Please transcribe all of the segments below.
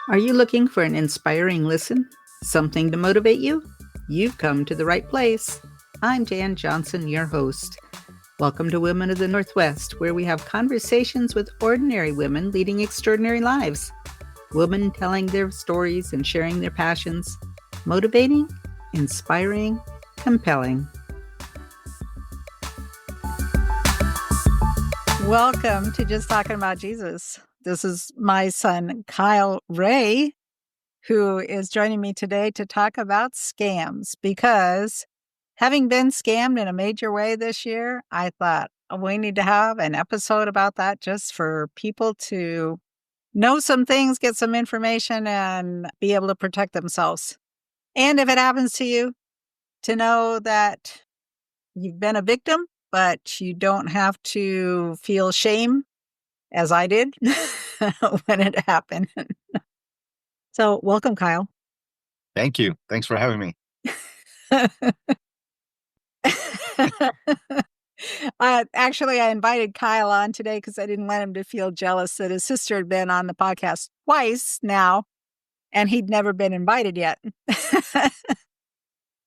Are you looking for an inspiring listen? Something to motivate you? You've come to the right place. I'm Jan Johnson, your host. Welcome to Women of the Northwest, where we have conversations with ordinary women leading extraordinary lives. Women telling their stories and sharing their passions. Motivating, inspiring, compelling. Welcome to Just Talking About Jesus. This is my son, Kyle Ray, who is joining me today to talk about scams, because having been scammed in a major way this year, I thought we need to have an episode about that just for people to know some things, get some information, and be able to protect themselves. And if it happens to you, to know that you've been a victim, but you don't have to feel shame as I did when it happened. So welcome, Kyle. Thank you. Thanks for having me. Actually, I invited Kyle on today because I didn't want him to feel jealous that his sister had been on the podcast twice now, and he'd never been invited yet.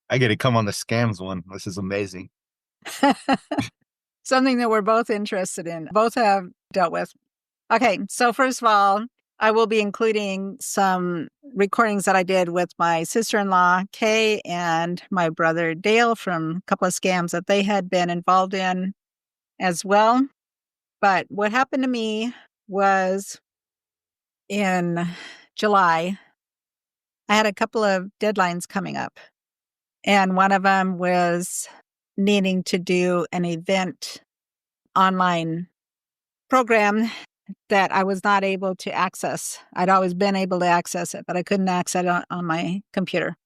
I get to come on the scams one. This is amazing. Something that we're both interested in, both have dealt with. Okay, so first of all, I will be including some recordings that I did with my sister-in-law, Kay, and my brother, Dale, from a couple of scams that they had been involved in as well. But what happened to me was in July, I had a couple of deadlines coming up. And one of them was needing to do an event online program that I was not able to access. I'd always been able to access it, but I couldn't access it on my computer.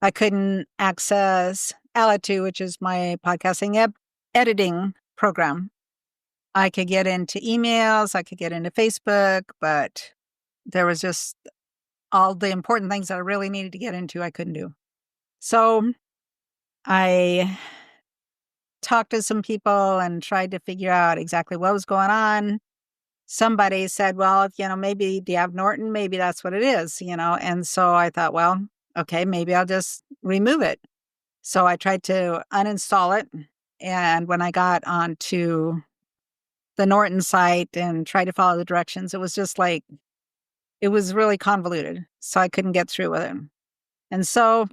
I couldn't access Alitu, which is my podcasting editing program. I could get into emails, I could get into Facebook, but there was just all the important things that I really needed to get into, I couldn't do. So I talked to some people and tried to figure out exactly what was going on. Somebody said, well, maybe do you have Norton? Maybe that's what it is, And so I thought, well, okay, maybe I'll just remove it. So I tried to uninstall it. And when I got onto the Norton site and tried to follow the directions, it was just like, it was really convoluted. So I couldn't get through with it. And so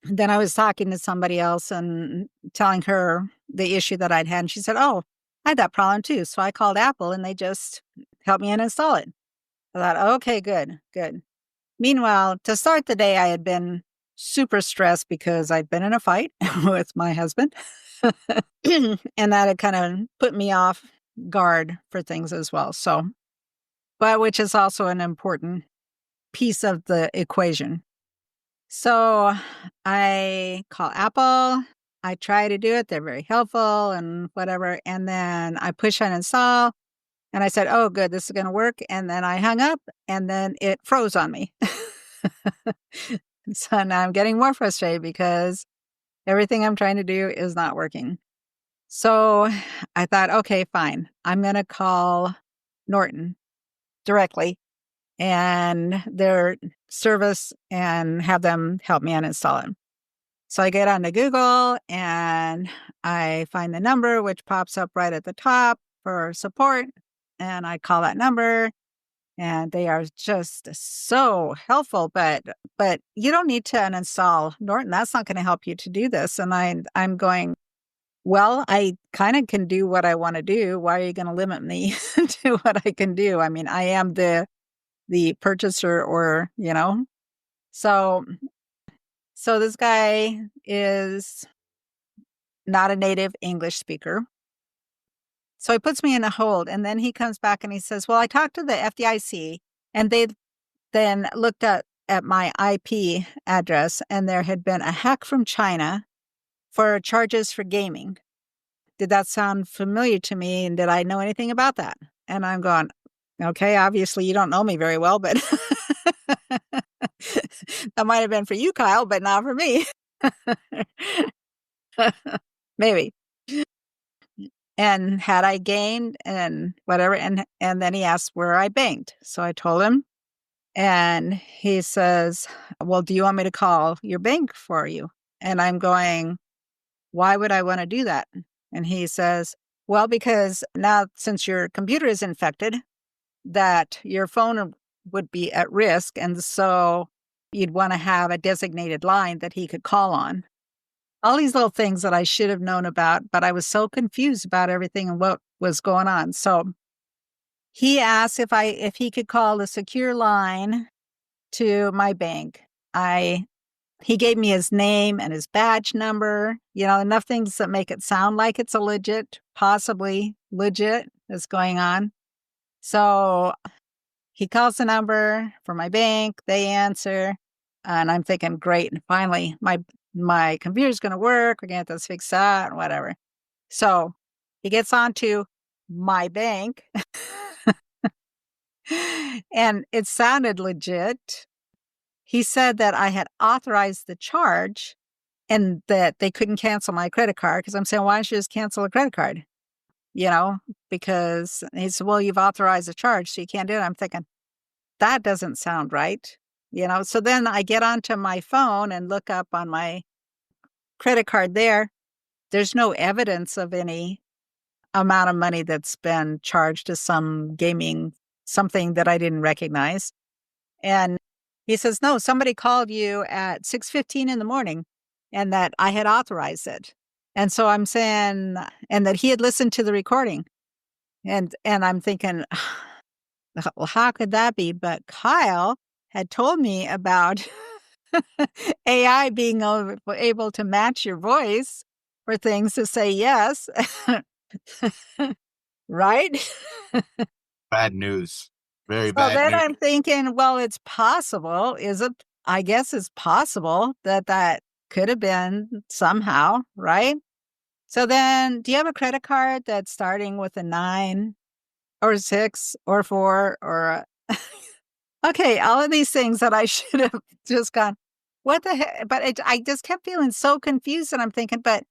then I was talking to somebody else and telling her the issue that I'd had. And she said, oh, I had that problem too. So I called Apple and they just helped me uninstall it. I thought, okay, good. Meanwhile, to start the day, I had been super stressed because I'd been in a fight with my husband. And that had kind of put me off guard for things as well. So, but which is also an important piece of the equation. So I call Apple. I try to do it. They're very helpful and whatever. And then I push uninstall. And I said, oh, good, this is going to work. And then I hung up and then it froze on me. So now I'm getting more frustrated because everything I'm trying to do is not working. So I thought, okay, fine. I'm going to call Norton directly and their service and have them help me uninstall it. So I get onto Google and I find the number, which pops up right at the top for support. And I call that number and they are just so helpful, but you don't need to uninstall Norton. That's not going to help you to do this. And I'm going, well, I kind of can do what I want to do. Why are you going to limit me to what I can do? I mean, I am the purchaser or, So this guy is not a native English speaker. So he puts me in a hold and then he comes back and he says, well, I talked to the FDIC and they then looked at my IP address and there had been a hack from China for charges for gaming. Did that sound familiar to me? And did I know anything about that? And I'm going, okay, obviously you don't know me very well, but that might have been for you, Kyle, but not for me. Maybe. And had I gained and whatever, and then he asked where I banked. So I told him, And he says, well, do you want me to call your bank for you? And I'm going, why would I want to do that? And he says, well, because now since your computer is infected, that your phone would be at risk. And so you'd want to have a designated line that he could call on. All these little things that I should have known about, but I was so confused about everything and what was going on. So he asked if he could call a secure line to my bank. He gave me his name and his badge number, enough things that make it sound like it's possibly legit that's going on. So he calls the number for my bank, they answer, and I'm thinking, great. And finally, my computer's going to work. We're going to get this fixed out and whatever. So he gets on to my bank and it sounded legit. He said that I had authorized the charge and that they couldn't cancel my credit card because I'm saying, why don't you just cancel a credit card? Because he said, well, you've authorized the charge, so you can't do it. I'm thinking, that doesn't sound right. So then I get onto my phone and look up on my credit card there. There's no evidence of any amount of money that's been charged to some gaming, something that I didn't recognize. And he says, no, somebody called you at 6:15 in the morning and that I had authorized it. And so I'm saying, and that he had listened to the recording. And I'm thinking, well, how could that be? But Kyle had told me about AI being able to match your voice for things to say yes. Right? Bad news. Very So bad then news. I'm thinking, well, it's possible. I guess it's possible that could have been somehow, right? So then, do you have a credit card that's starting with a 9 or 6 or 4 or okay, all of these things that I should have just gone, what the heck? But I just kept feeling so confused, and I'm thinking, but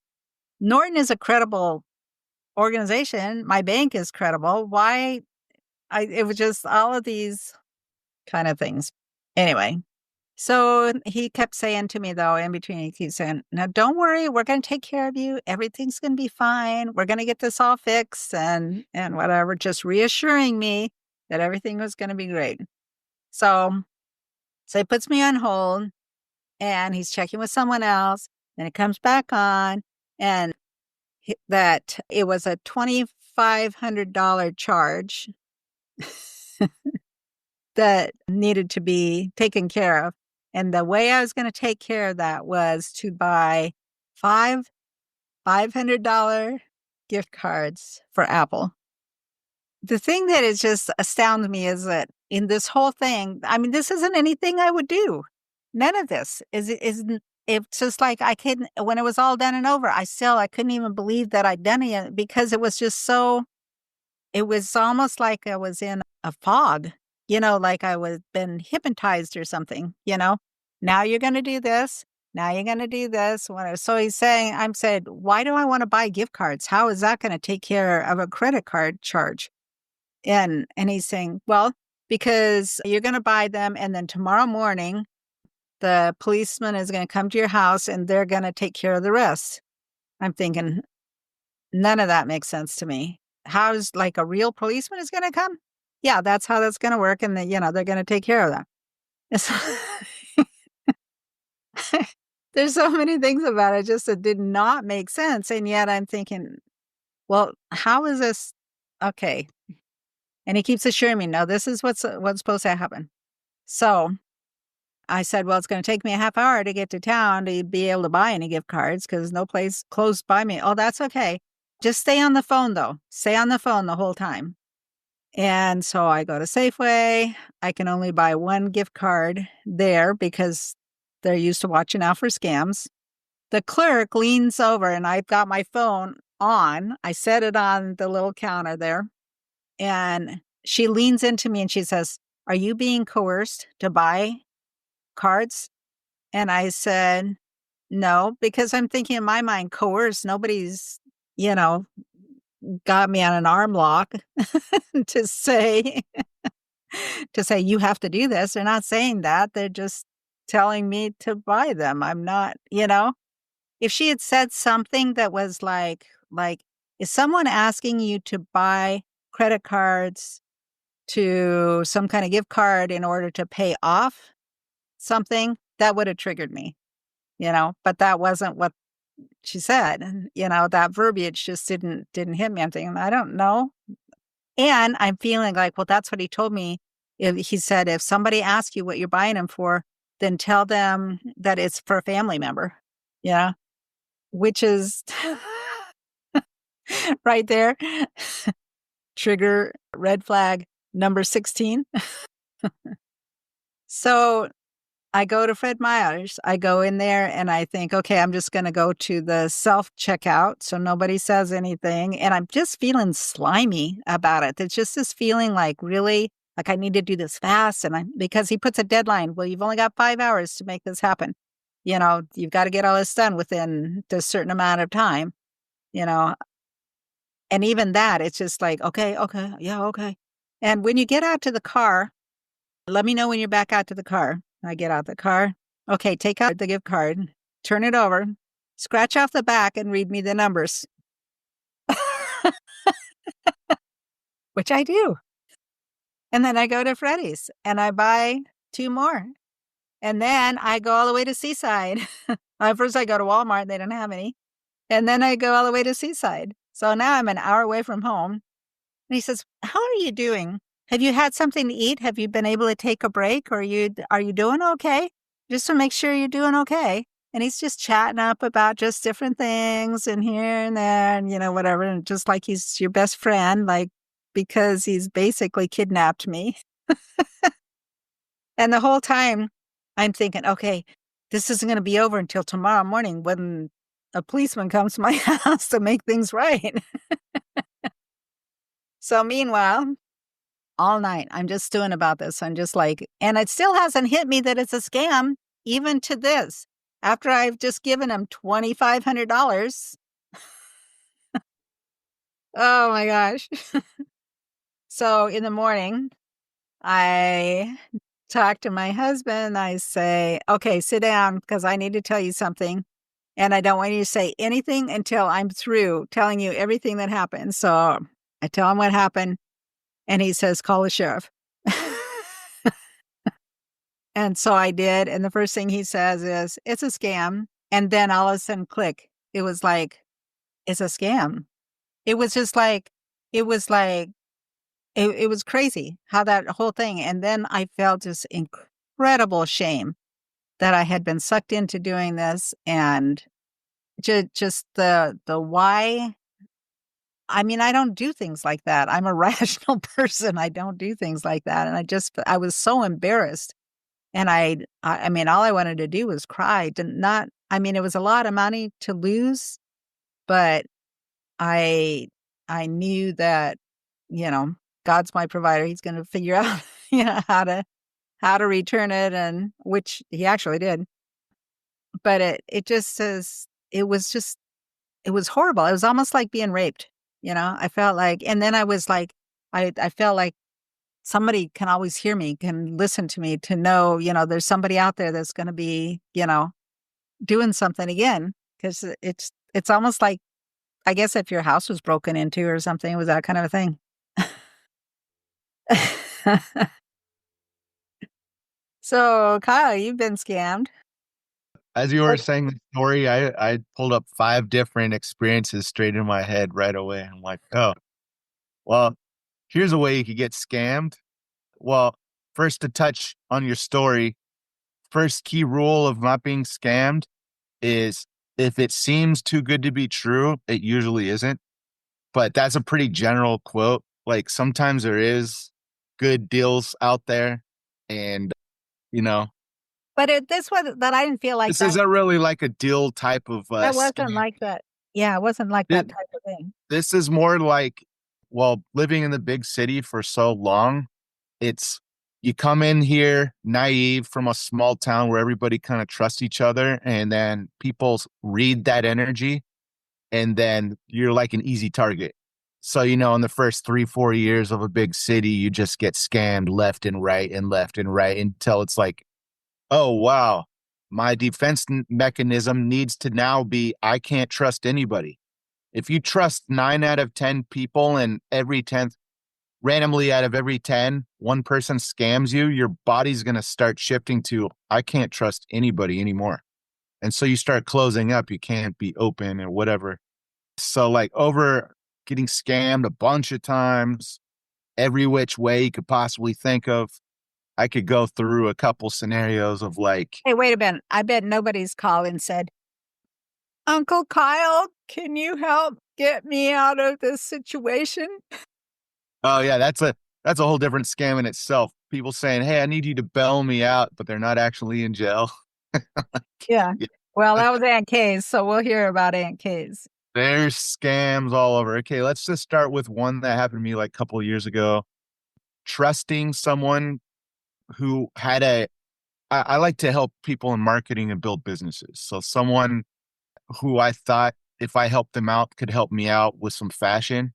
Norton is a credible organization. My bank is credible. Why? It was just all of these kind of things. Anyway, so he kept saying to me, though, in between, he keeps saying, now, don't worry, we're going to take care of you. Everything's going to be fine. We're going to get this all fixed and whatever, just reassuring me that everything was going to be great. So he puts me on hold and he's checking with someone else. Then it comes back on and that it was a $2,500 charge that needed to be taken care of. And the way I was going to take care of that was to buy $500 gift cards for Apple. The thing that is just astounds me is that in this whole thing, I mean, this isn't anything I would do. None of this it's just like when it was all done and over, I couldn't even believe that I'd done it because it was just it was almost like I was in a fog, like I was been hypnotized or something, now you're going to do this. Now you're going to do this. So I'm saying, why do I want to buy gift cards? How is that going to take care of a credit card charge? And he's saying, well, because you're going to buy them. And then tomorrow morning, the policeman is going to come to your house and they're going to take care of the rest. I'm thinking, none of that makes sense to me. How's like a real policeman is going to come? Yeah, that's how that's going to work. And then, they're going to take care of that. There's so many things about it just that did not make sense. And yet I'm thinking, well, how is this? Okay. And he keeps assuring me, no, this is what's supposed to happen. So I said, well, it's going to take me a half hour to get to town to be able to buy any gift cards because no place close by me. Oh, that's okay. Just stay on the phone, though. Stay on the phone the whole time. And so I go to Safeway. I can only buy one gift card there because they're used to watching out for scams. The clerk leans over and I've got my phone on. I set it on the little counter there. And she leans into me and she says, are you being coerced to buy cards? And I said, no, because I'm thinking in my mind, coerced, nobody's, got me on an arm lock to say to say, you have to do this. They're not saying that. They're just telling me to buy them. I'm not, if she had said something that was like, is someone asking you to buy credit cards to some kind of gift card in order to pay off something, that would have triggered me, but that wasn't what she said. And, that verbiage just didn't hit me. I'm thinking, I don't know. And I'm feeling like, well, that's what he told me. He said, if somebody asks you what you're buying them for, then tell them that it's for a family member. Yeah. Which is right there. Trigger red flag number 16. So I go to Fred Meyer's. I go in there and I think, okay, I'm just going to go to the self checkout so nobody says anything. And I'm just feeling slimy about it. It's just this feeling like really like I need to do this fast. And because he puts a deadline. Well, you've only got 5 hours to make this happen. You've got to get all this done within this certain amount of time, you know. And even that, it's just like, okay, yeah, okay. And when you get out to the car, let me know when you're back out to the car. I get out the car. Okay, take out the gift card, turn it over, scratch off the back and read me the numbers. Which I do. And then I go to Freddy's and I buy 2 more. And then I go all the way to Seaside. First I go to Walmart, they didn't have any. And then I go all the way to Seaside. So now I'm an hour away from home. And he says, how are you doing? Have you had something to eat? Have you been able to take a break? Or are you doing okay? Just to make sure you're doing okay. And he's just chatting up about just different things and here and there and, whatever. And just like he's your best friend, like, because he's basically kidnapped me. And the whole time I'm thinking, okay, this isn't going to be over until tomorrow morning when a policeman comes to my house to make things right. So meanwhile, all night, I'm just stewing about this. I'm just like, and it still hasn't hit me that it's a scam, even to this, after I've just given him $2,500. Oh my gosh. So in the morning, I talk to my husband. I say, okay, sit down because I need to tell you something. And I don't want you to say anything until I'm through telling you everything that happened. So I tell him what happened. And he says, call the sheriff. And so I did. And the first thing he says is, it's a scam. And then all of a sudden, click. It was like, it's a scam. It was just like, it was like, it was crazy how that whole thing. And then I felt this incredible shame that I had been sucked into doing this and just the why. I mean, I don't do things like that. I'm a rational person. I don't do things like that. And I was so embarrassed. And I mean, all I wanted to do was cry. I mean, it was a lot of money to lose, but I knew that, God's my provider. He's going to figure out, how to return it, and which he actually did. But it just says, it was horrible. It was almost like being raped. I felt like, and then I was like, I felt like somebody can always hear me, can listen to me, to know, there's somebody out there that's going to be, doing something again. Because it's almost like, I guess if your house was broken into or something, it was that kind of a thing. So, Kyle, you've been scammed. As you were saying the story, I pulled up 5 different experiences straight in my head right away. I'm like, oh, well, here's a way you could get scammed. Well, first, to touch on your story, first key rule of not being scammed is if it seems too good to be true, it usually isn't. But that's a pretty general quote. Like sometimes there is good deals out there, and But this was that I didn't feel like this that. isn't really like a deal type of That wasn't scam. like that. Yeah, it wasn't like that type of thing. This is more like, well, living in the big city for so long, it's you come in here naive from a small town where everybody kind of trusts each other, and then people read that energy, and then you're like an easy target. So, in the first 3, 4 years of a big city, you just get scammed left and right and left and right until it's like, oh, wow, my defense mechanism needs to now be I can't trust anybody. If you trust 9 out of 10 people and every 10th, randomly out of every 10, one person scams you, your body's going to start shifting to I can't trust anybody anymore. And so you start closing up. You can't be open or whatever. So, like, over getting scammed a bunch of times, every which way you could possibly think of. I could go through a couple scenarios of like, Hey, wait a minute. I bet nobody's called and said, Uncle Kyle, can you help get me out of this situation? oh yeah, that's a whole different scam in itself. People saying, "Hey, I need you to bail me out," but they're not actually in jail. Yeah. Yeah, Well, that was Aunt Kay's, so we'll hear about Aunt Kay's. there's scams all over. Okay, let's just start with one that happened to me like a couple of years ago. Trusting someone who had I like to help people in marketing and build businesses. So someone who I thought if I helped them out could help me out with some fashion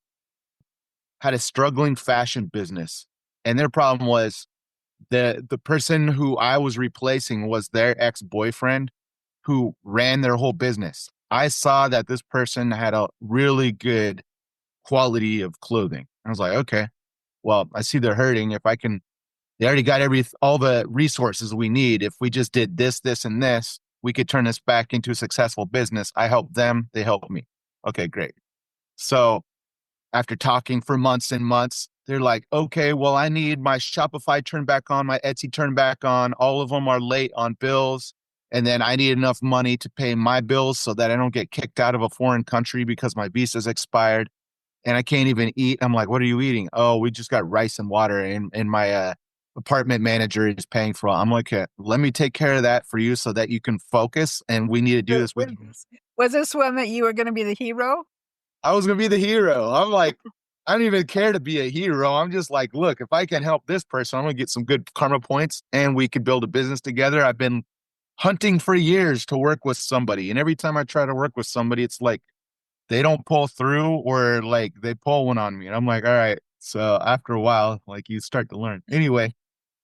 had a struggling fashion business. And their problem was the person who I was replacing was their ex-boyfriend who ran their whole business. I saw that this person had a really good quality of clothing. I was like, okay, well, I see they're hurting. If I can, they already got all the resources we need. If we just did this, this, and this, we could turn this back into a successful business. I helped them, they helped me. Okay, great. So after talking for months and months, they're like, okay, well, I need my Shopify turned back on, my Etsy turned back on. All of them are late on bills. And then I need enough money to pay my bills so that I don't get kicked out of a foreign country because my visa's expired and I can't even eat. I'm like, what are you eating? Oh, we just got rice and water and my apartment manager is paying for it. I'm like, okay, let me take care of that for you so that you can focus. And we need to do this with you. Was this one that you were going to be the hero? I was gonna be the hero. I'm like, I don't even care to be a hero. I'm just like, look, if I can help this person, I'm gonna get some good karma points and we could build a business together. I've been hunting for years to work with somebody. And every time I try to work with somebody, it's like they don't pull through or like they pull one on me. And I'm like, all right. So after a while, like you start to learn. Anyway,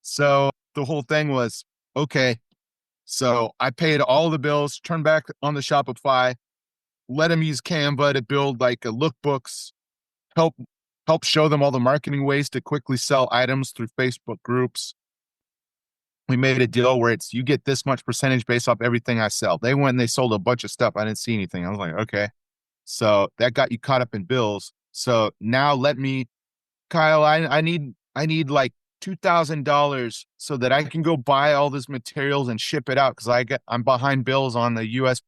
so the whole thing was okay. So I paid all the bills, turned back on the Shopify, let them use Canva to build like a lookbooks, help show them all the marketing ways to quickly sell items through Facebook groups. We made a deal where it's you get this much percentage based off everything I sell. They went and they sold a bunch of stuff. I didn't see anything. I was like, okay. So that got you caught up in bills. So now let me, Kyle, I need like $2,000 so that I can go buy all this materials and ship it out because I'm behind bills on the US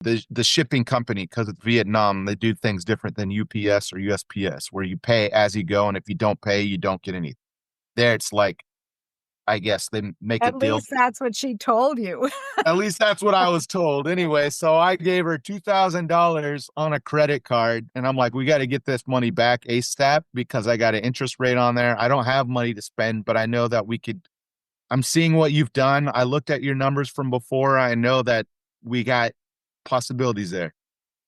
the shipping company because it's Vietnam. They do things different than UPS or USPS where you pay as you go, and if you don't pay, you don't get anything. There, it's like I guess they make a At deal. least that's what she told you. At least that's what I was told. Anyway, so I gave her $2,000 on a credit card, and I'm like, we got to get this money back ASAP because I got an interest rate on there. I don't have money to spend, but I know that we could. I'm seeing what you've done. I looked at your numbers from before. I know that we got possibilities there.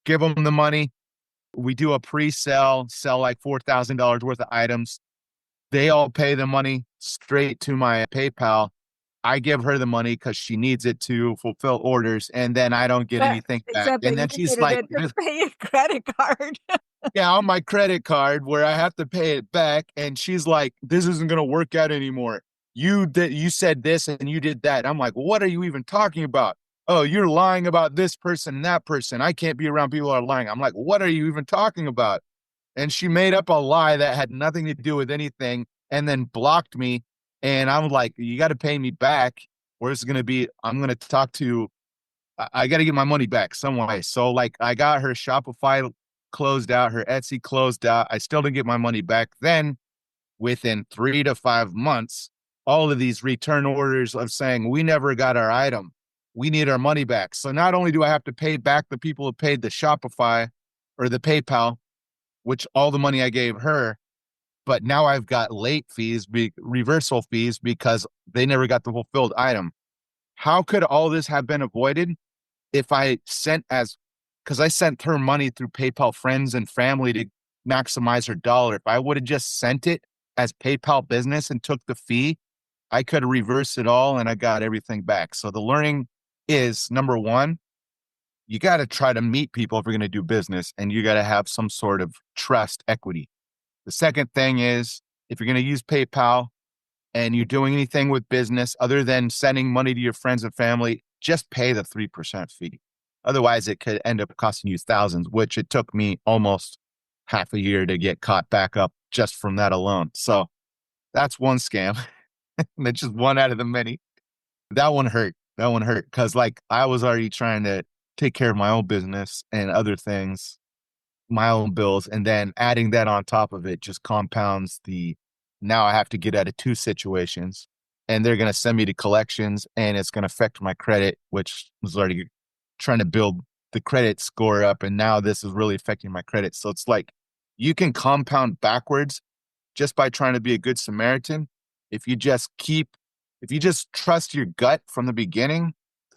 Give them the money. We do a pre-sale, sell like $4,000 worth of items. They all pay the money straight to my PayPal. I give her the money because she needs it to fulfill orders, and then I don't get anything back. Except that And you then she's needed like, it to pay a credit card. yeah, on my credit card where I have to pay it back. And she's like, this isn't going to work out anymore. You said this and you did that. I'm like, what are you even talking about? Oh, you're lying about this person and that person. I can't be around people who are lying. I'm like, what are you even talking about? And she made up a lie that had nothing to do with anything and then blocked me. And I'm like, you got to pay me back. Or it's going to be, I'm going to talk to, I got to get my money back some way. So, like, I got her Shopify closed out, her Etsy closed out. I still didn't get my money back. Then, within 3 to 5 months, all of these return orders of saying, we never got our item. We need our money back. So, not only do I have to pay back the people who paid the Shopify or the PayPal, which all the money I gave her, but now I've got late fees, reversal fees because they never got the fulfilled item. How could all this have been avoided if I sent because I sent her money through PayPal friends and family to maximize her dollar. If I would have just sent it as PayPal business and took the fee, I could have reversed it all and I got everything back. So the learning is number one, you got to try to meet people if you're going to do business, and you got to have some sort of trust equity. The second thing is, if you're going to use PayPal and you're doing anything with business other than sending money to your friends and family, just pay the 3% fee. Otherwise, it could end up costing you thousands, which it took me almost half a year to get caught back up just from that alone. So that's one scam. That's just one out of the many. That one hurt. That one hurt because, like, I was already trying to take care of my own business and other things, my own bills, and then adding that on top of it just compounds the now I have to get out of two situations, and they're going to send me to collections, and it's going to affect my credit, which was already trying to build the credit score up, and now this is really affecting my credit. So it's like you can compound backwards just by trying to be a good Samaritan. If you just trust your gut from the beginning,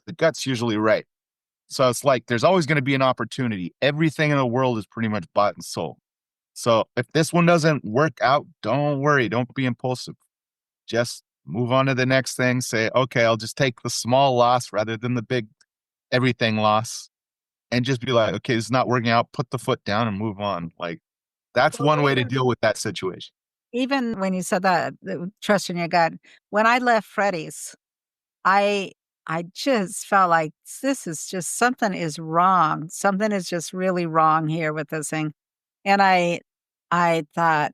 the gut's usually right. So it's like there's always going to be an opportunity. Everything in the world is pretty much bought and sold. So if this one doesn't work out, don't worry. Don't be impulsive. Just move on to the next thing. Say, okay, I'll just take the small loss rather than the big everything loss, and just be like, okay, this is not working out. Put the foot down and move on. Like that's Well, one way to deal with that situation. even when you said that, trust in your gut, when I left Freddie's, I I just felt like this is just something is wrong. Something is just really wrong here with this thing. And I thought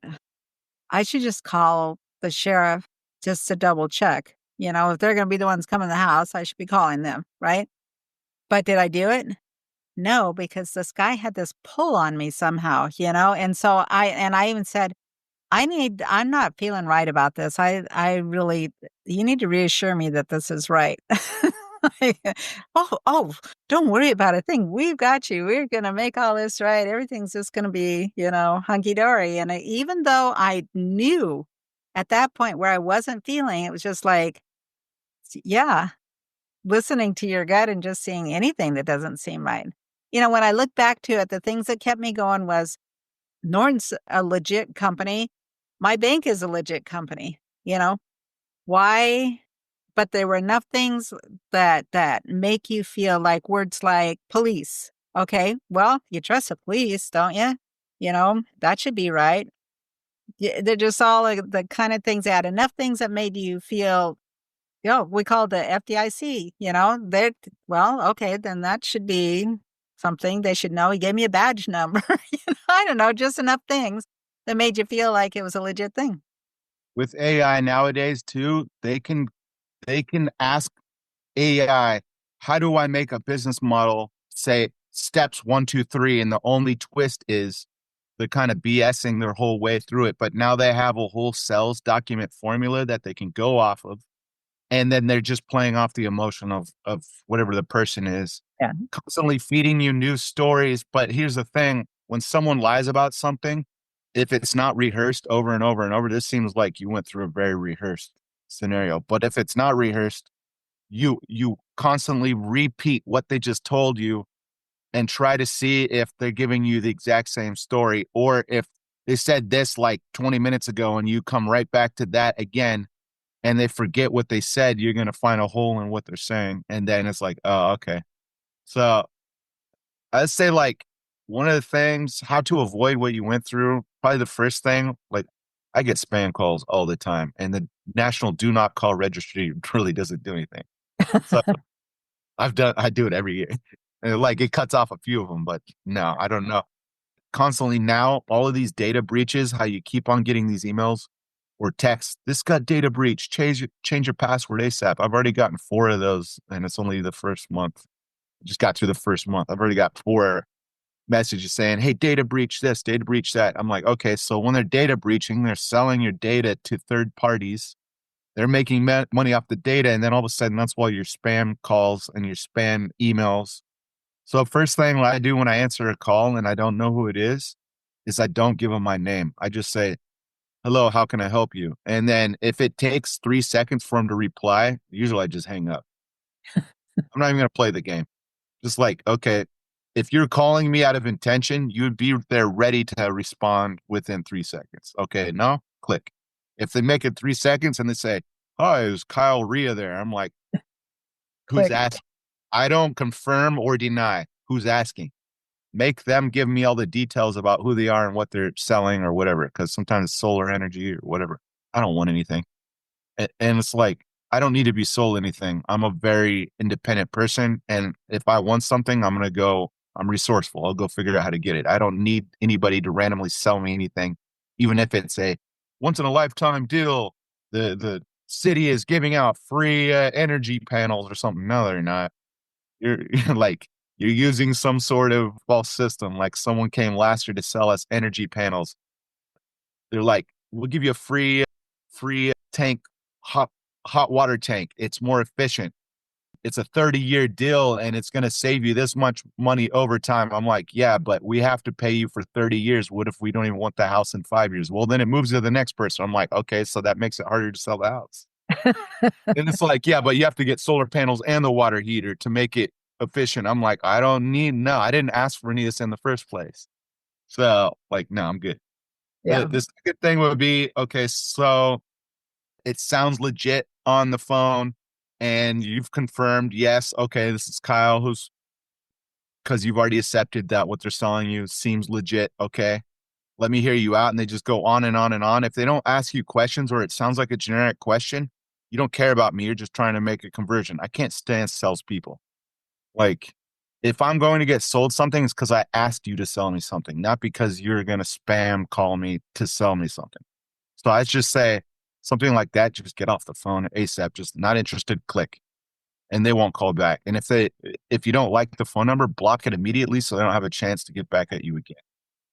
I should just call the sheriff just to double check. You know, if they're going to be the ones coming to the house, I should be calling them, right? But did I do it? No, because this guy had this pull on me somehow, you know? And so I even said, I'm not feeling right about this. I really, you need to reassure me that this is right. Like, oh, don't worry about a thing. We've got you. We're going to make all this right. Everything's just going to be, hunky dory. And even though I knew at that point where I wasn't feeling, it was just like, yeah, listening to your gut and just seeing anything that doesn't seem right. When I look back to it, the things that kept me going was Norton's a legit company. My bank is a legit company, why? But there were enough things that make you feel like words like police. Okay, well, you trust the police, don't you? That should be right. They're just all like the kind of things that enough things that made you feel, we call the FDIC, they're, well, okay, then that should be something they should know. He gave me a badge number. I don't know, just enough things that made you feel like it was a legit thing. With AI nowadays too, they can ask AI, how do I make a business model, say steps 1, 2, 3, and the only twist is the kind of BSing their whole way through it. But now they have a whole sales document formula that they can go off of, and then they're just playing off the emotion of whatever the person is, Yeah. constantly feeding you new stories. But here's the thing, when someone lies about something, if it's not rehearsed over and over and over, this seems like you went through a very rehearsed scenario. But if it's not rehearsed, you constantly repeat what they just told you and try to see if they're giving you the exact same story, or if they said this like 20 minutes ago and you come right back to that again and they forget what they said, you're going to find a hole in what they're saying. And then it's like, oh, okay. So I'd say, like, one of the things, how to avoid what you went through, probably the first thing, like, I get spam calls all the time, and the national do not call registry really doesn't do anything. So I do it every year. And like, it cuts off a few of them, but no, I don't know. Constantly now, all of these data breaches, how you keep on getting these emails or texts, this got data breach, change your password ASAP. I've already gotten 4 of those, and it's only the first month. Just got through the first month. I've already got 4 messages saying, hey, data breach this, data breach that. I'm like, okay, so when they're data breaching, they're selling your data to third parties. They're making money off the data. And then all of a sudden, that's why your spam calls and your spam emails. So first thing I do when I answer a call and I don't know who it is I don't give them my name. I just say, hello, how can I help you? And then if it takes 3 seconds for them to reply, usually I just hang up. I'm not even going to play the game. Just like, okay, if you're calling me out of intention, you would be there ready to respond within 3 seconds. Okay, no, click. If they make it 3 seconds and they say, "Hi, is Kyle Rhea there?" I'm like, "Who's Click. asking?" I don't confirm or deny. Who's asking? Make them give me all the details about who they are and what they're selling or whatever. Because sometimes it's solar energy or whatever. I don't want anything. And it's like, I don't need to be sold anything. I'm a very independent person. And if I want something, I'm resourceful. I'll go figure out how to get it. I don't need anybody to randomly sell me anything, even if it's a once in a lifetime deal. The city is giving out free energy panels or something. No, they're not. You're like, you're using some sort of false system. Like someone came last year to sell us energy panels. They're like, we'll give you a free tank, hot hot water tank. It's more efficient. It's a 30-year deal and it's going to save you this much money over time. I'm like, yeah, but we have to pay you for 30 years. What if we don't even want the house in 5 years? Well, then it moves to the next person. I'm like, okay, so that makes it harder to sell the house. And it's like, yeah, but you have to get solar panels and the water heater to make it efficient. I'm like, no, I didn't ask for any of this in the first place. So, like, no, I'm good. Yeah. The second thing would be, okay, so it sounds legit on the phone and you've confirmed, yes, okay, this is Kyle, who's because you've already accepted that what they're selling you seems legit. Okay, let me hear you out. And they just go on and on and on. If they don't ask you questions or it sounds like a generic question, you don't care about me. You're just trying to make a conversion. I can't stand salespeople. Like, if I'm going to get sold something, it's because I asked you to sell me something, not because you're going to spam call me to sell me something. So I just say something like that, just get off the phone ASAP, just not interested, click. And they won't call back. And if you don't like the phone number, block it immediately so they don't have a chance to get back at you again.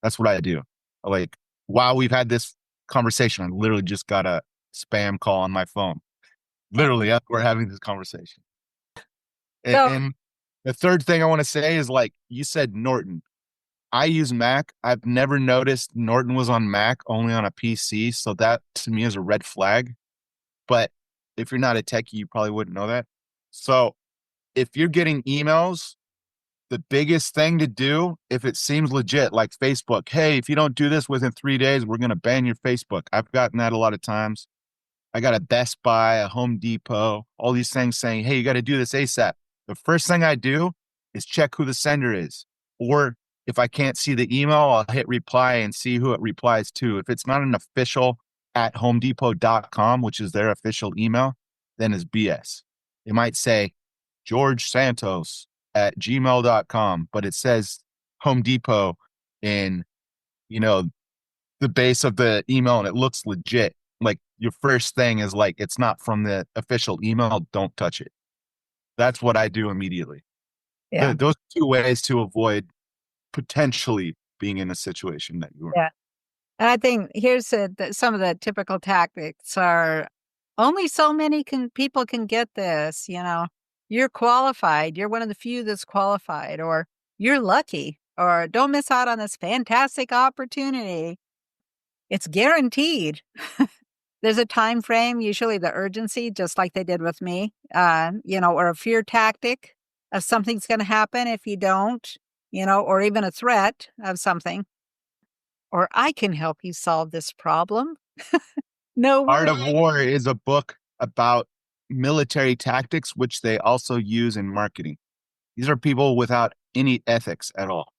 That's what I do. Like, while we've had this conversation, I literally just got a spam call on my phone. Literally, as we're having this conversation. So, And the third thing I want to say is, like you said, Norton. I use Mac. I've never noticed Norton was on Mac, only on a PC. So that to me is a red flag. But if you're not a techie, you probably wouldn't know that. So if you're getting emails, the biggest thing to do, if it seems legit, like Facebook, hey, if you don't do this within 3 days, we're going to ban your Facebook. I've gotten that a lot of times. I got a Best Buy, a Home Depot, all these things saying, hey, you got to do this ASAP. The first thing I do is check who the sender is. Or if I can't see the email, I'll hit reply and see who it replies to. If it's not an official at homedepot.com, which is their official email, then it's BS. It might say George Santos at gmail.com, but it says Home Depot in, you know, the base of the email and it looks legit. Like, your first thing is like, it's not from the official email, don't touch it. That's what I do immediately. yeah. Those 2 ways to avoid potentially being in a situation that you're in. Yeah. And I think here's some of the typical tactics are only so many people can get this, you're qualified. You're one of the few that's qualified, or you're lucky, or don't miss out on this fantastic opportunity. It's guaranteed. There's a time frame, usually the urgency, just like they did with me, or a fear tactic of something's going to happen if you don't, or even a threat of something. Or I can help you solve this problem. No Art worries. of War is a book about military tactics, which they also use in marketing. These are people without any ethics at all.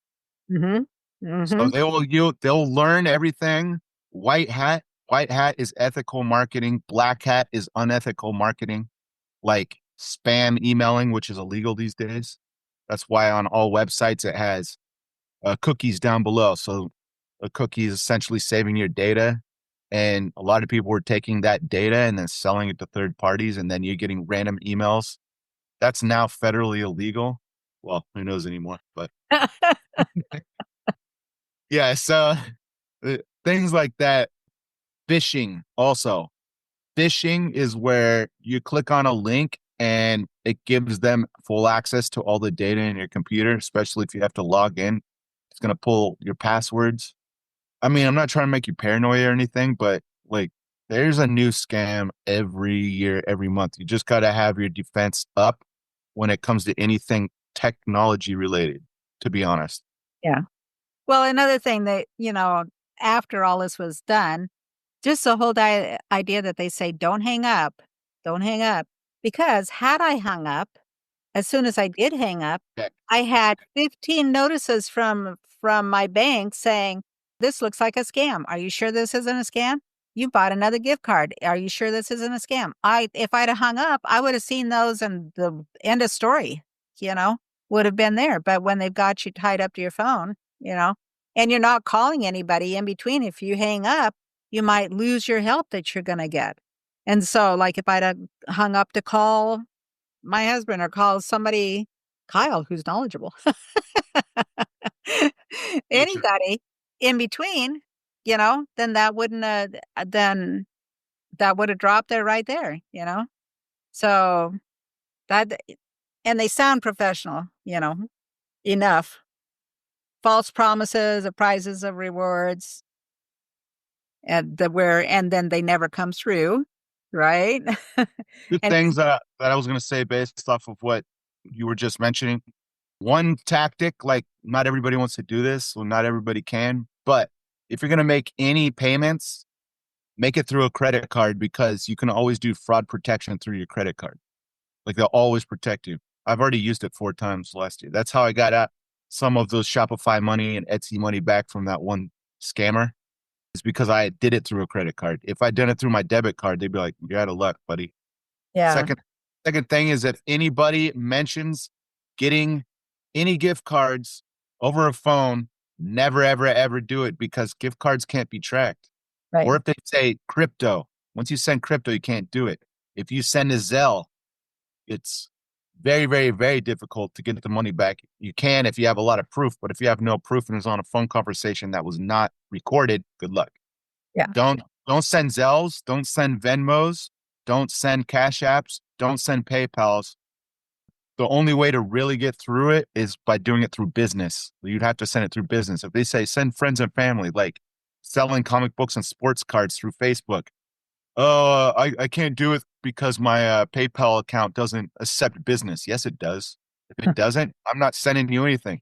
Mhm. So Mhm. they'll learn everything. White hat is ethical marketing. Black hat is unethical marketing, like spam emailing, which is illegal these days. That's why on all websites it has cookies down below. So a cookie is essentially saving your data. And a lot of people were taking that data and then selling it to third parties, and then you're getting random emails. That's now federally illegal. Well, who knows anymore? But yeah, so things like that. Phishing also. Phishing is where you click on a link and it gives them full access to all the data in your computer, especially if you have to log in. It's going to pull your passwords. I mean, I'm not trying to make you paranoid or anything, but like, there's a new scam every year, every month. You just got to have your defense up when it comes to anything technology related. to be honest. Yeah. Well, another thing that, after all this was done, just the whole idea that they say, don't hang up. Because had I hung up, as soon as I did hang up, Okay. I had 15 notices from my bank saying, "This looks like a scam. Are you sure this isn't a scam? You bought another gift card. Are you sure this isn't a scam?" If I'd have hung up, I would have seen those and the end of story, you know, would have been there. But when they've got you tied up to your phone, and you're not calling anybody in between, if you hang up, you might lose your help that you're going to get. And so, like, if I'd have hung up to call my husband or call somebody, Kyle, who's knowledgeable, Gotcha. anybody in between, then that wouldn't have, then that would have dropped there right there, So that, and they sound professional, enough. False promises of prizes of rewards, and then they never come through, right? Two And things that I was gonna say based off of what you were just mentioning. One tactic, like not everybody wants to do this, so not everybody can. But if you're gonna make any payments, make it through a credit card because you can always do fraud protection through your credit card. Like they'll always protect you. I've already used it 4 times last year. That's how I got at some of those Shopify money and Etsy money back from that one scammer. Is because I did it through a credit card. If I'd done it through my debit card, they'd be like, "You're out of luck, buddy." yeah, Second, second thing is if anybody mentions getting any gift cards over a phone, never, ever, ever do it because gift cards can't be tracked. right. Or if they say crypto, once you send crypto, you can't do it. If you send a Zelle, it's very, very, very difficult to get the money back. You can if you have a lot of proof, but if you have no proof and it's on a phone conversation that was not recorded, good luck. Yeah, Don't send Zells, don't send Venmos, don't send Cash Apps, don't send PayPals. The only way to really get through it is by doing it through business. You'd have to send it through business. If they say send friends and family, like selling comic books and sports cards through Facebook, oh, I can't do it because my PayPal account doesn't accept business. Yes, it does. If it doesn't, I'm not sending you anything.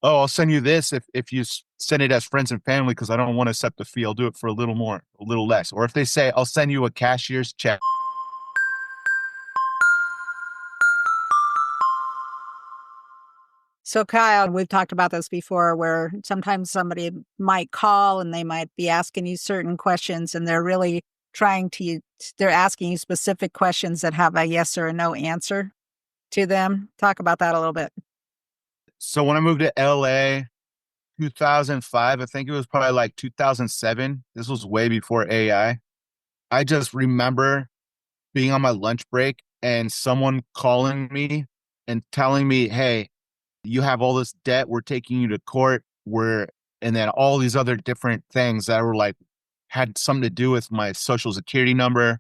Oh, I'll send you this if you send it as friends and family because I don't want to accept the fee. I'll do it for a little more, a little less. Or if they say, I'll send you a cashier's check. So, Kyle, we've talked about this before where sometimes somebody might call and they might be asking you certain questions and they're really they're asking you specific questions that have a yes or a no answer to them. Talk about that a little bit. So when I moved to LA, 2005, I think it was probably like 2007. This was way before AI. I just remember being on my lunch break and someone calling me and telling me, hey, you have all this debt. We're taking you to court. And then all these other different things that were like, had something to do with my social security number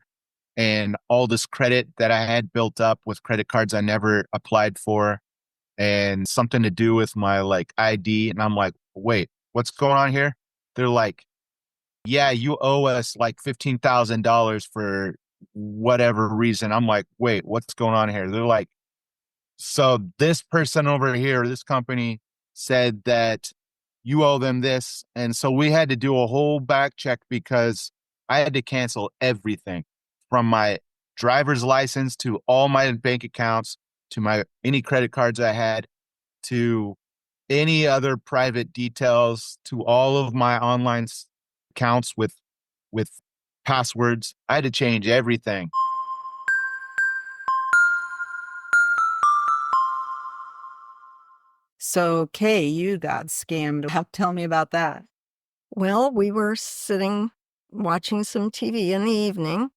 and all this credit that I had built up with credit cards I never applied for and something to do with my like ID. And I'm like, wait, what's going on here? They're like, yeah, you owe us like $15,000 for whatever reason. I'm like, wait, what's going on here? They're like, so this person over here, this company said that you owe them this. And so we had to do a whole back check because I had to cancel everything from my driver's license to all my bank accounts to my any credit cards I had to any other private details to all of my online accounts with passwords. I had to change everything. So, Kay, you got scammed. Tell me about that. Well, we were sitting watching some TV in the evening,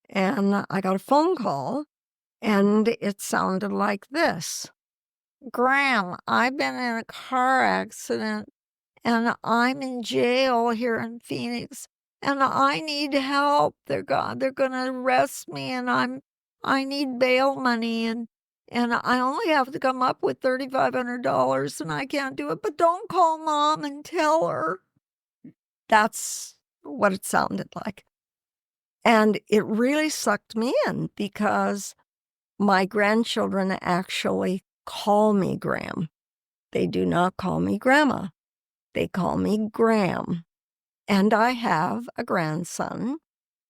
and I got a phone call, and it sounded like this. Graham, I've been in a car accident, and I'm in jail here in Phoenix, and I need help. They're going to arrest me, and I need bail money, and I only have to come up with $3,500, and I can't do it. But don't call Mom and tell her. That's what it sounded like. And it really sucked me in because my grandchildren actually call me Graham. They do not call me Grandma. They call me Graham. And I have a grandson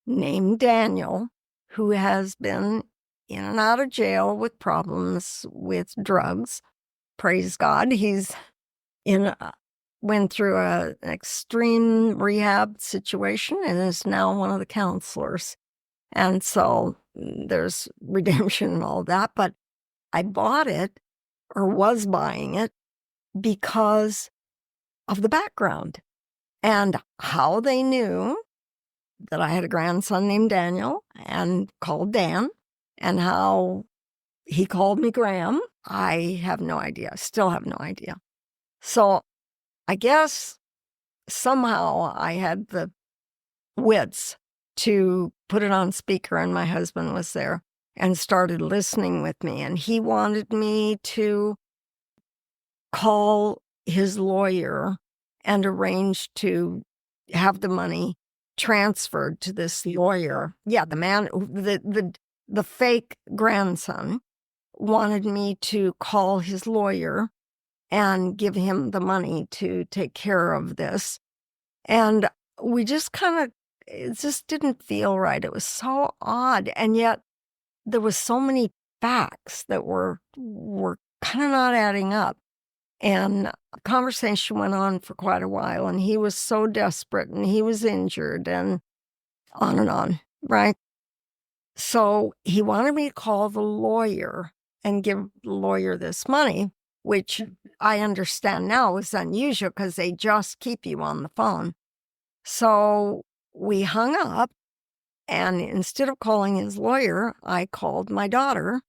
named Daniel who has been in and out of jail with problems with drugs. Praise God. He's went through an extreme rehab situation and is now one of the counselors. And so there's redemption and all that. But I bought it, or was buying it, because of the background and how they knew that I had a grandson named Daniel and called Dan, and how he called me Graham. I have no idea. Still have no idea. So I guess somehow I had the wits to put it on speaker, and my husband was there and started listening with me. And he wanted me to call his lawyer and arrange to have the money transferred to this lawyer. Yeah, the man, the fake grandson wanted me to call his lawyer and give him the money to take care of this. And we just it just didn't feel right. It was so odd. And yet there was so many facts that were kind of not adding up. And the conversation went on for quite a while, and he was so desperate, and he was injured, and on, right? So he wanted me to call the lawyer and give the lawyer this money, which I understand now is unusual because they just keep you on the phone. So we hung up, and instead of calling his lawyer, I called my daughter,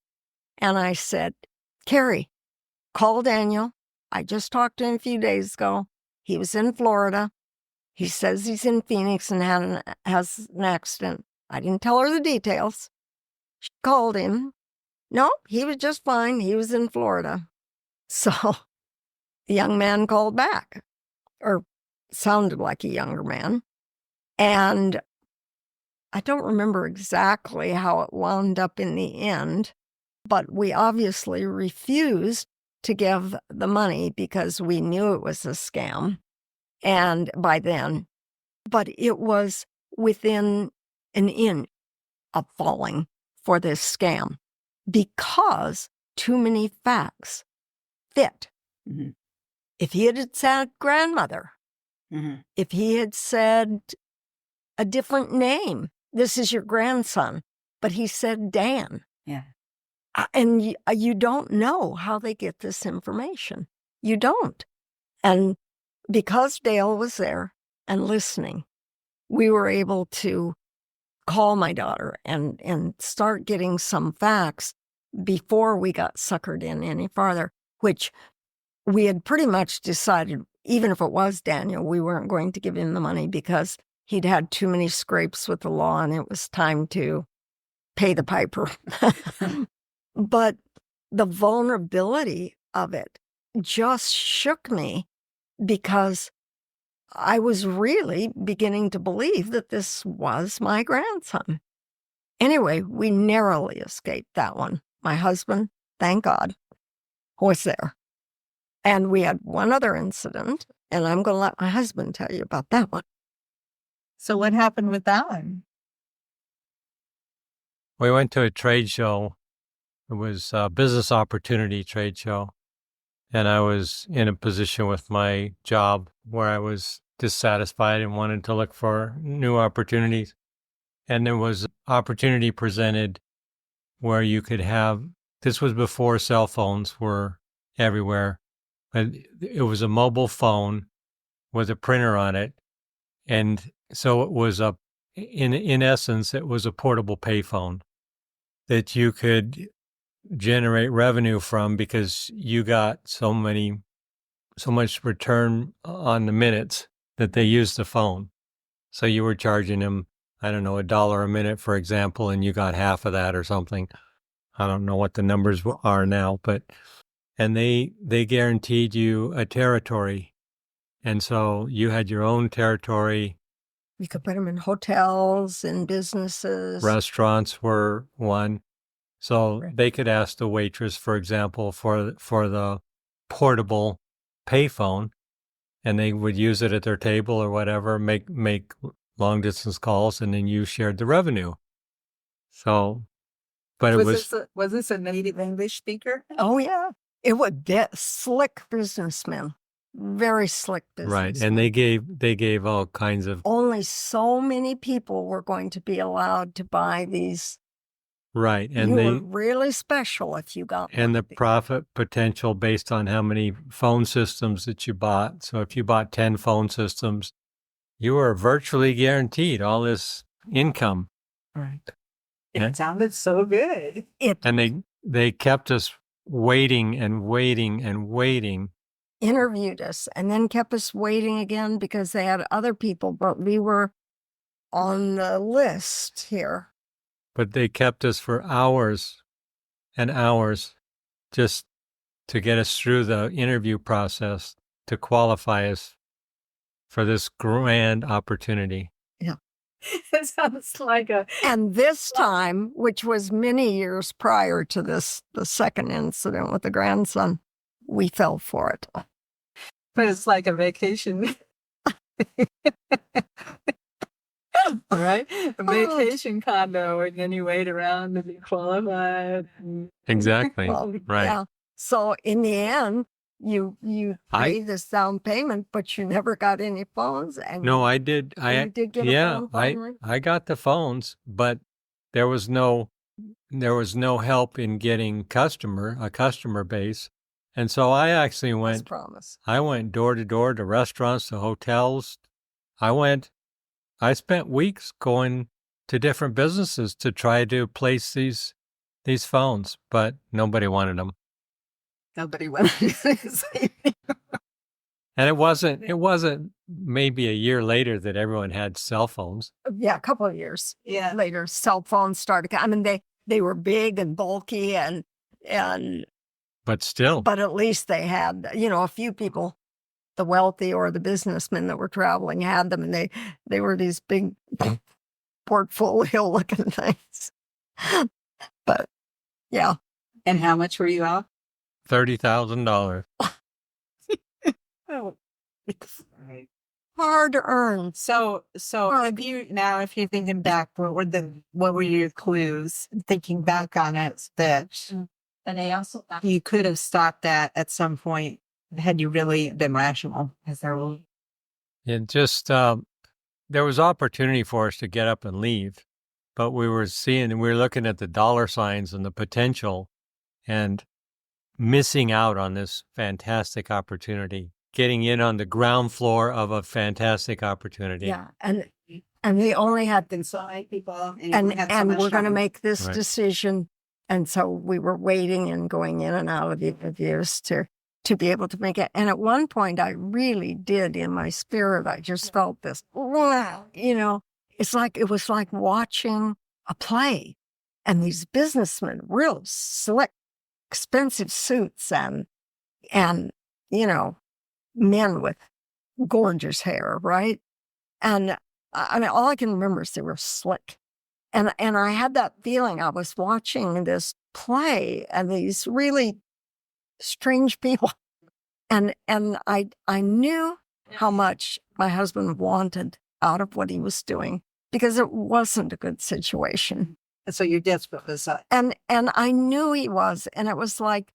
and I said, Carrie, call Daniel. I just talked to him a few days ago. He was in Florida. He says he's in Phoenix and has an accident. I didn't tell her the details. She called him. No, he was just fine. He was in Florida. So the young man called back, or sounded like a younger man. And I don't remember exactly how it wound up in the end, but we obviously refused to give the money because we knew it was a scam. And by then, but it was within an inch of falling for this scam because too many facts fit. Mm-hmm. If he had said grandmother, if he had said a different name, this is your grandson, but he said Dan. Yeah. And you don't know how they get this information. You don't. And because Dale was there and listening, we were able to call my daughter and start getting some facts before we got suckered in any farther, which we had pretty much decided, even if it was Daniel, we weren't going to give him the money because he'd had too many scrapes with the law and it was time to pay the piper. But the vulnerability of it just shook me because I was really beginning to believe that this was my grandson. Anyway, we narrowly escaped that one. My husband, thank God, was there. And we had one other incident, and I'm going to let my husband tell you about that one. So what happened with that one? We went to a trade show. It was a business opportunity trade show. And I was in a position with my job where I was dissatisfied and wanted to look for new opportunities. And there was opportunity presented where you could have, this was before cell phones were everywhere, but it was a mobile phone with a printer on it. And so it was in essence, it was a portable payphone that you could generate revenue from because you got so much return on the minutes that they used the phone. So you were charging them, I don't know, $1 a minute, for example, and you got half of that or something. I don't know what the numbers are now, and they guaranteed you a territory. And so you had your own territory. You could put them in hotels and businesses. Restaurants were one. So they could ask the waitress, for example, for the portable payphone, and they would use it at their table or whatever, make long distance calls, and then you shared the revenue. So, but was this a native English speaker? Oh, yeah. It was slick businessmen, very slick businessmen. right, and they gave all kinds of Only so many people were going to be allowed to buy these. right, and you they were really special if you got and one the of these. profit potential based on how many phone systems that you bought. So if you bought 10 phone systems, you were virtually guaranteed all this income. Right. Yeah. It sounded so good. And they kept us waiting and waiting and waiting. Interviewed us and then kept us waiting again because they had other people, but we were on the list here. But they kept us for hours and hours just to get us through the interview process to qualify us for this grand opportunity. It sounds like And this time, which was many years prior to this, the second incident with the grandson, we fell for it. but it's like a vacation. Right? A vacation condo, and then you wait around to be qualified. Exactly. Well, Right. Yeah. So in the end, you pay this down payment, but you never got any phones. And No, I did. you did get a phone finally? I got the phones, but there was no help in getting a customer base. And so I actually As went promised. door to door to restaurants, to hotels. I spent weeks going to different businesses to try to place these phones, but nobody wanted them. Nobody wanted to say. And it wasn't maybe a year later that everyone had cell phones. Yeah, a couple of years Yeah. later, cell phones started. I mean, they were big and bulky and But still. but at least they had, a few people, the wealthy or the businessmen that were traveling had them, and they were these big portfolio looking things. But yeah. And how much were you off? $30,000. Oh. Hard earned. So if you're thinking back, what were your clues? Thinking back on it, that you could have stopped that at some point had you really been rational. It just there was opportunity for us to get up and leave, but we were looking at the dollar signs and the potential, and missing out on this fantastic opportunity, getting in on the ground floor of a fantastic opportunity. Yeah, and they only had so many people, and we're going to make this Right. decision, and so we were waiting and going in and out of the interviews to be able to make it. And at one point, I really did, in my spirit, I just felt this. It was like watching a play, and these businessmen, real slick, expensive suits, and men with gorgeous hair, right? And I mean, all I can remember is they were slick. And I had that feeling I was watching this play and these really strange people. And I knew how much my husband wanted out of what he was doing, because it wasn't a good situation. And so you're desperate for this. And I knew he was, and it was like,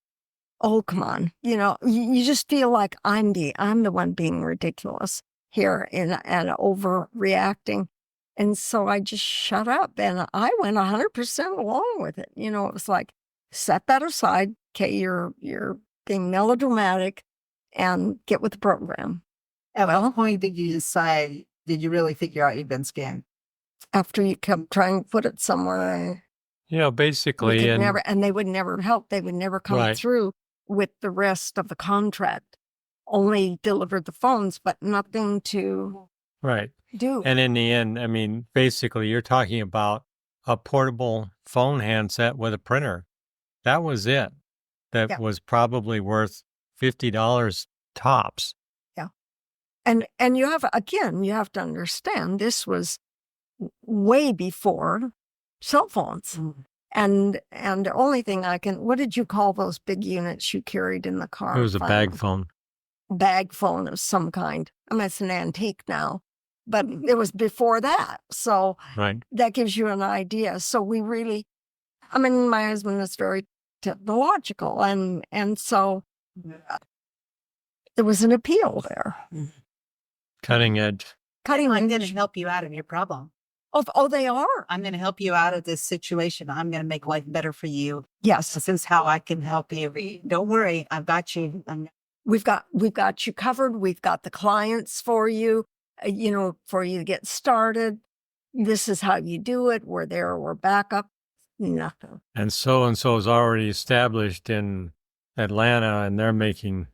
oh, come on. You just feel like I'm the one being ridiculous here and overreacting. And so I just shut up, and I went 100% along with it. It was like, set that aside. Okay, you're being melodramatic, and get with the program. At what point did you really figure out you'd been scammed? After you kept trying to put it somewhere, Basically, and they would never help. They would never come Right. through with the rest of the contract. Only delivered the phones, but nothing to right. do. And in the end, I mean, basically, you're talking about a portable phone handset with a printer. That was it. That Yeah. was probably worth $50 tops. Yeah. And you have to understand, this was way before cell phones. And the only thing what did you call those big units you carried in the car? It was a bag phone. bag phone of some kind. I mean, it's an antique now, but it was before that. So Right. that gives you an idea. So we really, I mean, my husband is very technological, and so there was an appeal there. Cutting edge. Cutting I'm going to edge. help you out of your problem. Oh, they are. I'm going to help you out of this situation. I'm going to make life better for you. Yes, This is how I can help you. Don't worry. I've got you. we've got you covered. We've got the clients for you. For you to get started. This is how you do it. We're there. We're backup. Nothing. And so is already established in Atlanta, and they're making,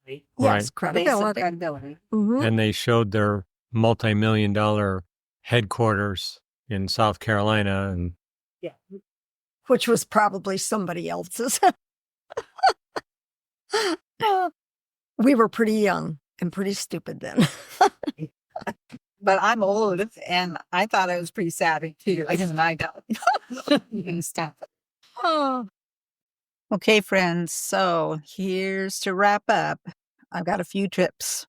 Yes, Basic credibility. credibility. Mhm. and they showed their multi-million-dollar headquarters in South Carolina, and Yeah. Which was probably somebody else's. We were pretty young and pretty stupid then. But I'm old, and I thought I was pretty savvy too. I didn't. I don't. Stop. Oh, Okay, friends. So here's to wrap up. I've got a few tips.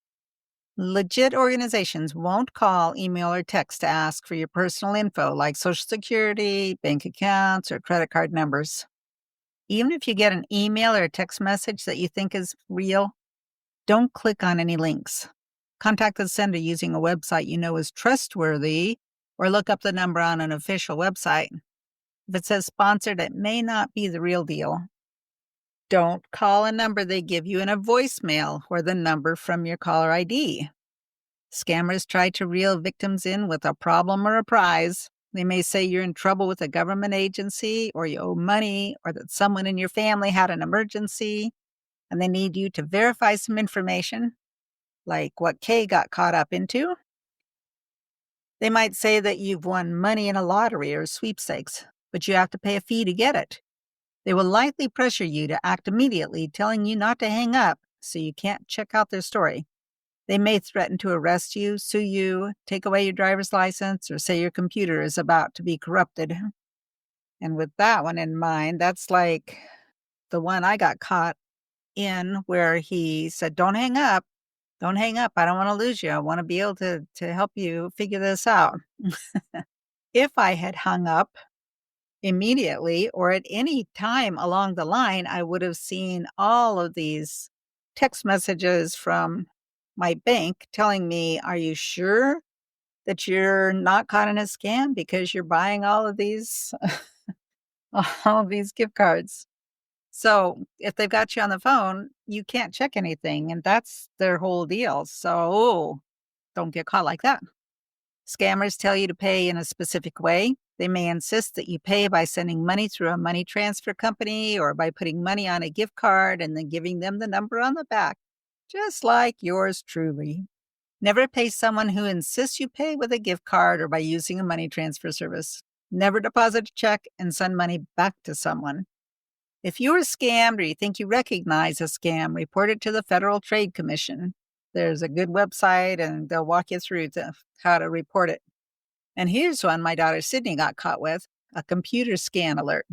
Legit organizations won't call, email, or text to ask for your personal info like Social Security, bank accounts, or credit card numbers. Even if you get an email or a text message that you think is real, don't click on any links. Contact the sender using a website you know is trustworthy, or look up the number on an official website. If it says sponsored, it may not be the real deal. Don't call a number they give you in a voicemail or the number from your caller ID. Scammers try to reel victims in with a problem or a prize. They may say you're in trouble with a government agency, or you owe money, or that someone in your family had an emergency, and they need you to verify some information, like what Kay got caught up into. They might say that you've won money in a lottery or sweepstakes, but you have to pay a fee to get it. They will likely pressure you to act immediately, telling you not to hang up so you can't check out their story. They may threaten to arrest you, sue you, take away your driver's license, or say your computer is about to be corrupted. And with that one in mind, that's like the one I got caught in, where he said, don't hang up. Don't hang up. I don't want to lose you. I want to be able to help you figure this out. If I had hung up immediately or at any time along the line, I would have seen all of these text messages from my bank telling me, are you sure that you're not caught in a scam because you're buying all of these all of these gift cards? So if they've got you on the phone, you can't check anything, and that's their whole deal. So don't get caught like that. Scammers tell you to pay in a specific way. They may insist that you pay by sending money through a money transfer company or by putting money on a gift card and then giving them the number on the back, just like yours truly. Never pay someone who insists you pay with a gift card or by using a money transfer service. Never deposit a check and send money back to someone. If you were scammed or you think you recognize a scam, report it to the Federal Trade Commission. There's a good website, and they'll walk you through how to report it. And here's one my daughter Sydney got caught with, a computer scan alert.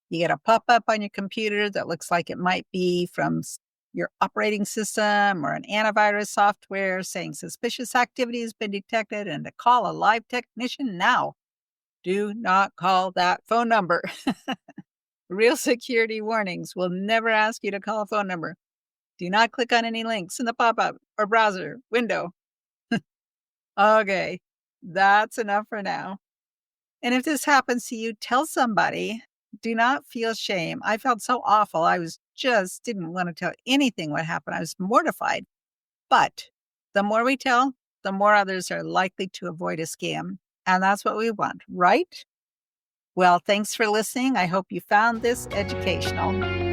You get a pop-up on your computer that looks like it might be from your operating system or an antivirus software saying suspicious activity has been detected and to call a live technician now. Do not call that phone number. Real security warnings will never ask you to call a phone number. Do not click on any links in the pop-up or browser window. Okay, that's enough for now. And if this happens to you, tell somebody. Do not feel shame. I felt so awful. I didn't want to tell anything what happened. I was mortified. But the more we tell, the more others are likely to avoid a scam. And that's what we want, right? Well, thanks for listening. I hope you found this educational.